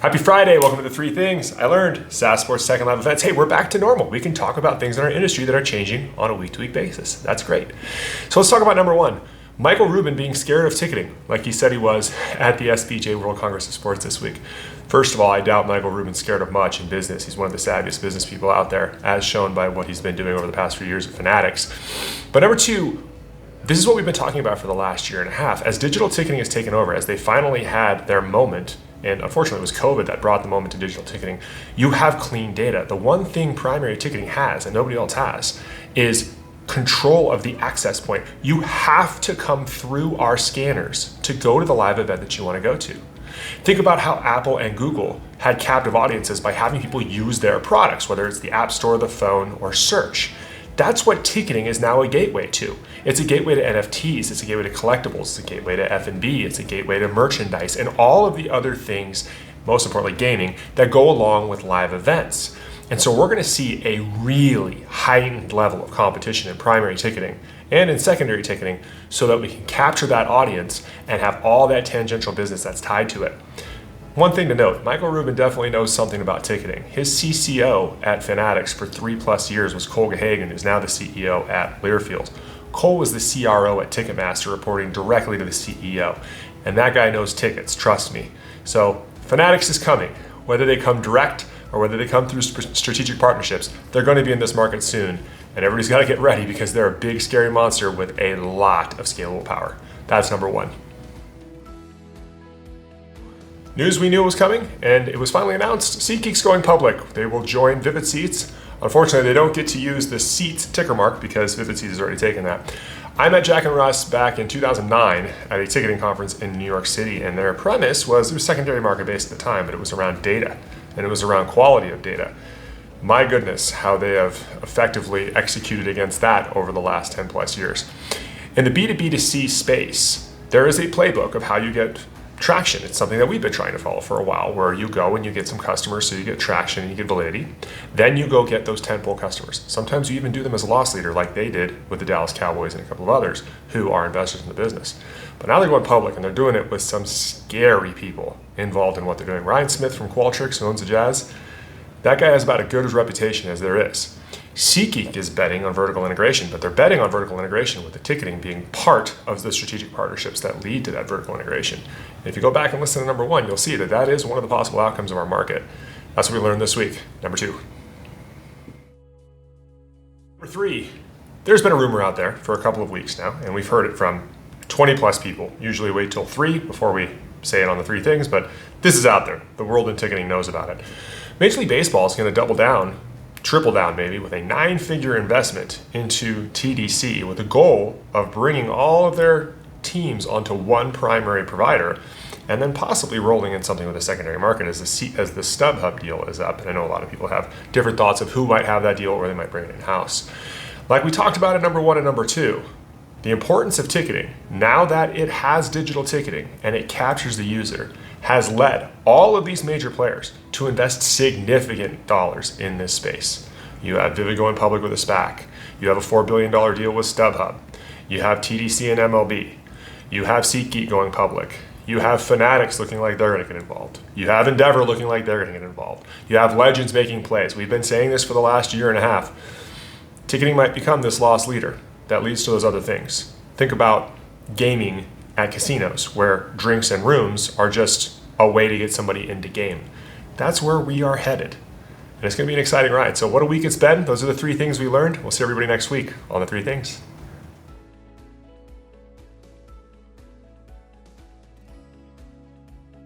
Happy Friday, welcome to the 3 Things I Learned, Saas Sports Tech and Live Events. Hey, we're back to normal. We can talk about things in our industry that are changing on a week-to-week basis. That's great. So let's talk about number 1. Michael Rubin being scared of ticketing, like he said he was at the SBJ World Congress of Sports this week. First of all, I doubt Michael Rubin's scared of much in business. He's one of the savviest business people out there, as shown by what he's been doing over the past few years at Fanatics. But number 2, this is what we've been talking about for the last year and a half. As digital ticketing has taken over, as they finally had their moment, and unfortunately it was COVID that brought the moment to digital ticketing, you have clean data. The one thing primary ticketing has, and nobody else has, is control of the access point. You have to come through our scanners to go to the live event that you want to go to. Think about how Apple and Google had captive audiences by having people use their products, whether it's the App Store, the phone, or search. That's what ticketing is now a gateway to. It's a gateway to NFTs, it's a gateway to collectibles, it's a gateway to F&B, it's a gateway to merchandise, and all of the other things, most importantly gaming, that go along with live events. And so we're gonna see a really heightened level of competition in primary ticketing and in secondary ticketing so that we can capture that audience and have all that tangential business that's tied to it. One thing to note, Michael Rubin definitely knows something about ticketing. His CCO at Fanatics for 3+ years was Cole Gahagan, who's now the CEO at Learfield. Cole was the CRO at Ticketmaster, reporting directly to the CEO. And that guy knows tickets, trust me. So Fanatics is coming. Whether they come direct or whether they come through strategic partnerships, they're going to be in this market soon. And everybody's got to get ready because they're a big, scary monster with a lot of scalable power. That's number 1. News we knew was coming, and it was finally announced. SeatGeek's going public. They will join Vivid Seats. Unfortunately, they don't get to use the Seats ticker mark because Vivid Seats has already taken that. I met Jack and Russ back in 2009 at a ticketing conference in New York City, and their premise was, it was secondary market based at the time, but it was around data, and it was around quality of data. My goodness, how they have effectively executed against that over the last 10+ years. In the B2B2C space, there is a playbook of how you get traction. It's something that we've been trying to follow for a while, where you go and you get some customers, so you get traction and you get validity. Then you go get those tentpole customers. Sometimes you even do them as a loss leader, like they did with the Dallas Cowboys and a couple of others who are investors in the business. But now they're going public, and they're doing it with some scary people involved in what they're doing. Ryan Smith from Qualtrics, who owns the Jazz, that guy has about as good a reputation as there is. SeatGeek is betting on vertical integration, but they're betting on vertical integration with the ticketing being part of the strategic partnerships that lead to that vertical integration. And if you go back and listen to number 1, you'll see that that is one of the possible outcomes of our market. That's what we learned this week. Number 2. Number 3, there's been a rumor out there for a couple of weeks now, and we've heard it from 20+ people. Usually wait till 3 before we say it on the 3 things, but this is out there. The world in ticketing knows about it. Major League Baseball is going to double down, triple down maybe, with a 9-figure investment into TDC with the goal of bringing all of their teams onto one primary provider and then possibly rolling in something with a secondary market as the StubHub deal is up. And I know a lot of people have different thoughts of who might have that deal or they might bring it in-house. Like we talked about at number 1 and number 2, the importance of ticketing, now that it has digital ticketing and it captures the user, has led all of these major players to invest significant dollars in this space. You have Vivid going public with a SPAC. You have a $4 billion deal with StubHub. You have TDC and MLB. You have SeatGeek going public. You have Fanatics looking like they're going to get involved. You have Endeavor looking like they're going to get involved. You have Legends making plays. We've been saying this for the last year and a half. Ticketing might become this loss leader that leads to those other things. Think about gaming at casinos, where drinks and rooms are just a way to get somebody into game. That's where we are headed. And it's going to be an exciting ride. So what a week it's been. Those are the 3 things we learned. We'll see everybody next week on the 3 Things.